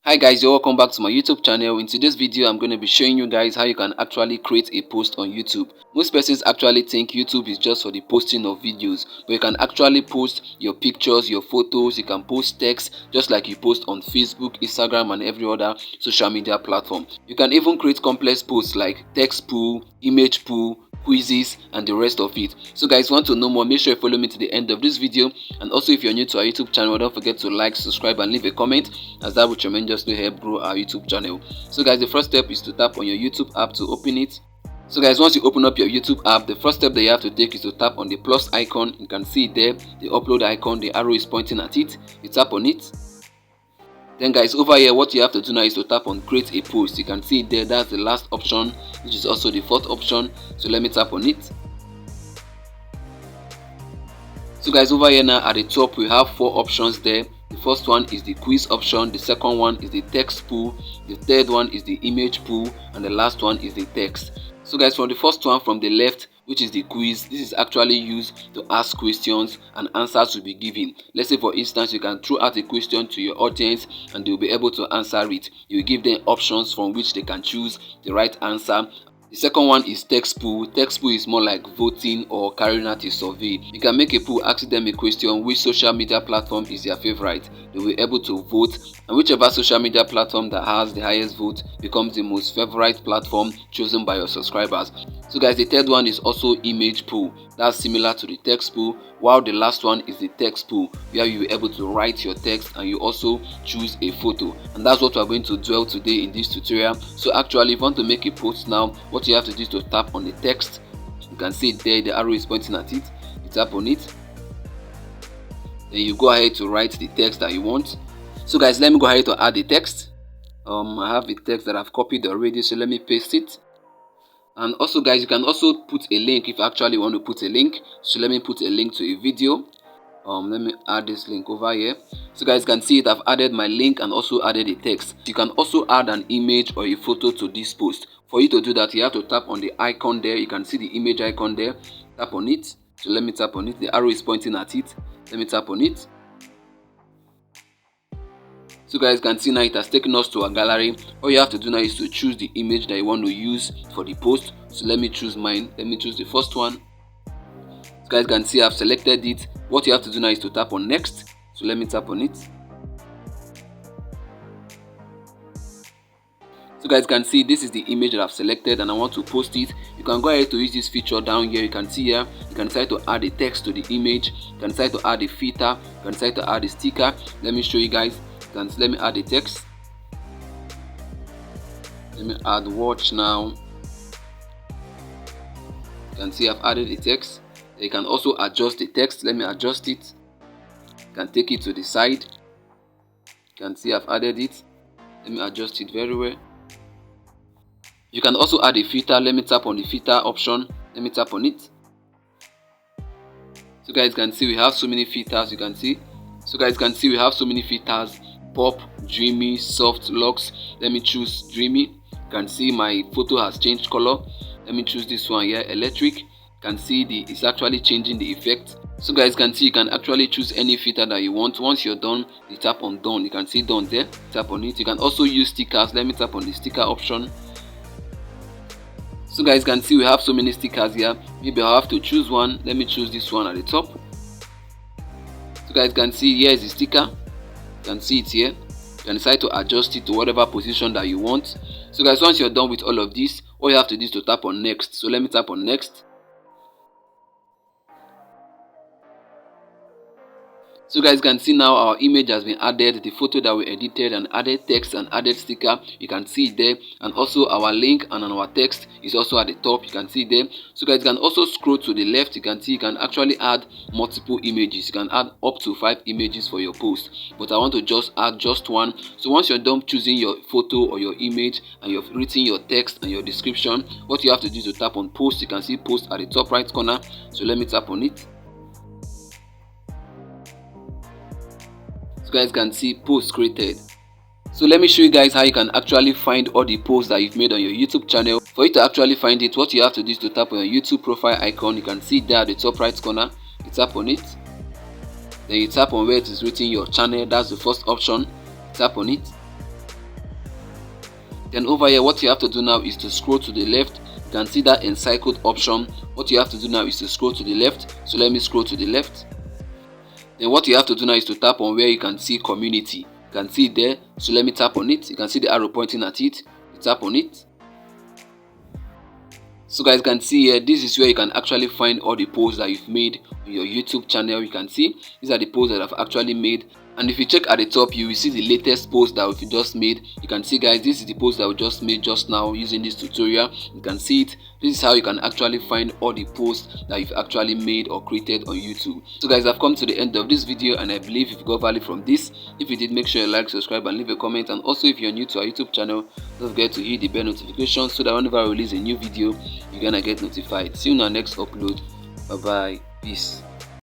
Hi guys, you're welcome back to my YouTube channel. In today's video, I'm going to be showing you guys how you can actually create a post on YouTube. Most persons actually think YouTube is just for the posting of videos, but you can actually post your pictures, your photos, you can post text just like you post on Facebook, Instagram and every other social media platform. You can even create complex posts like text pool, image pool, quizzes and the rest of it. So guys, want to know more, make sure you follow me to the end of this video, and also if you're new to our YouTube channel, don't forget to like, subscribe and leave a comment, as that will tremendously help grow our YouTube channel. So guys, the first step is to tap on your YouTube app to open it. So guys, once you open up your YouTube app, the first step that you have to take is to tap on the plus icon. You can see it there, the upload icon, the arrow is pointing at it. You tap on it. Then guys, over here what you have to do now is to tap on create a post. You can see it there, that's the last option, which is also the fourth option. So let me tap on it. So guys, over here now at the top we have four options there. The first one is the quiz option, the second one is the text pool, the third one is the image pool, and the last one is the text. So guys, from the first one from the left, which is the quiz, this is actually used to ask questions and answers will be given. Let's say for instance, you can throw out a question to your audience and they'll be able to answer it. You give them options from which they can choose the right answer. The second one is text pool. Text pool is more like voting or carrying out a survey. You can make a pool, ask them a question, which social media platform is their favorite. They will be able to vote, and whichever social media platform that has the highest vote becomes the most favorite platform chosen by your subscribers. So guys, the third one is also image pool. That's similar to the text pool, while the last one is the text pool, where you'll be able to write your text and you also choose a photo. And that's what we're going to dwell today in this tutorial. So actually, if you want to make a post now, what you have to do is to tap on the text. You can see it there, the arrow is pointing at it. You tap on it, then you go ahead to write the text that you want. So guys, let me go ahead to add the text. I have the text that I've copied already, so let me paste it. And also guys, you can also put a link if you actually want to put a link. So let me put a link to a video. Let me add this link over here. So guys can see it, I've added my link and also added a text. You can also add an image or a photo to this post. For you to do that, you have to tap on the icon there. You can see the image icon there. Tap on it. So let me tap on it. The arrow is pointing at it. Let me tap on it. So guys can see now it has taken us to a gallery. All you have to do now is to choose the image that you want to use for the post. So let me choose mine. Let me choose the first one. So guys can see I've selected it. What you have to do now is to tap on next. So let me tap on it. So guys can see this is the image that I've selected and I want to post it. You can go ahead to use this feature down here. You can see here, you can decide to add a text to the image. You can decide to add a filter. You can decide to add a sticker. Let me show you guys. Let me add a text. Let me add watch now. You can see I've added a text. You can also adjust the text. Let me adjust it. You can take it to the side. You can see I've added it. Let me adjust it very well. You can also add a filter. Let me tap on the filter option. Let me tap on it. So guys can see we have so many filters. You can see. So guys can see we have so many filters. Pop, dreamy, soft, lux. Let me choose dreamy. You can see my photo has changed color. Let me choose this one here, electric. You can see it's actually changing the effect. So guys can see you can actually choose any filter that you want. Once you're done, you tap on done. You can see done there. Tap on it. You can also use stickers. Let me tap on the sticker option. So guys can see we have so many stickers here. Maybe I'll have to choose one. Let me choose this one at the top. So guys can see here is the sticker. You can see it here. You can decide to adjust it to whatever position that you want. So guys, once you're done with all of this, all you have to do is to tap on next. So let me tap on next. So guys can see now our image has been added, the photo that we edited and added text and added sticker, you can see it there, and also our link and our text is also at the top. You can see it there. So guys, you can also scroll to the left. You can see you can actually add multiple images. You can add up to 5 images for your post, but I want to just add just one. So once you're done choosing your photo or your image and you've written your text and your description, what you have to do is to tap on post. You can see post at the top right corner. So let me tap on it. So guys can see post created. So let me show you guys how you can actually find all the posts that you've made on your YouTube channel. For you to actually find it, what you have to do is to tap on your YouTube profile icon. You can see it there at the top right corner. You tap on it. Then you tap on where it is written your channel. That's the first option. Tap on it. Then over here, what you have to do now is to scroll to the left. You can see that encircled option. What you have to do now is to scroll to the left. So let me scroll to the left. Then what you have to do now is to tap on where you can see community. You can see it there. So let me tap on it. You can see the arrow pointing at it. You tap on it. So guys, you can see here, this is where you can actually find all the posts that you've made on your YouTube channel. You can see these are the posts that I've actually made. And if you check at the top, you will see the latest post that we just made. You can see guys, this is the post that we just made just now using this tutorial. You can see it. This is how you can actually find all the posts that you've actually made or created on YouTube. So guys, I've come to the end of this video and I believe you've got value from this. If you did, make sure you like, subscribe and leave a comment. And also if you're new to our YouTube channel, don't forget to hit the bell notification so that whenever I release a new video, you're gonna get notified. See you in our next upload. Bye bye. Peace.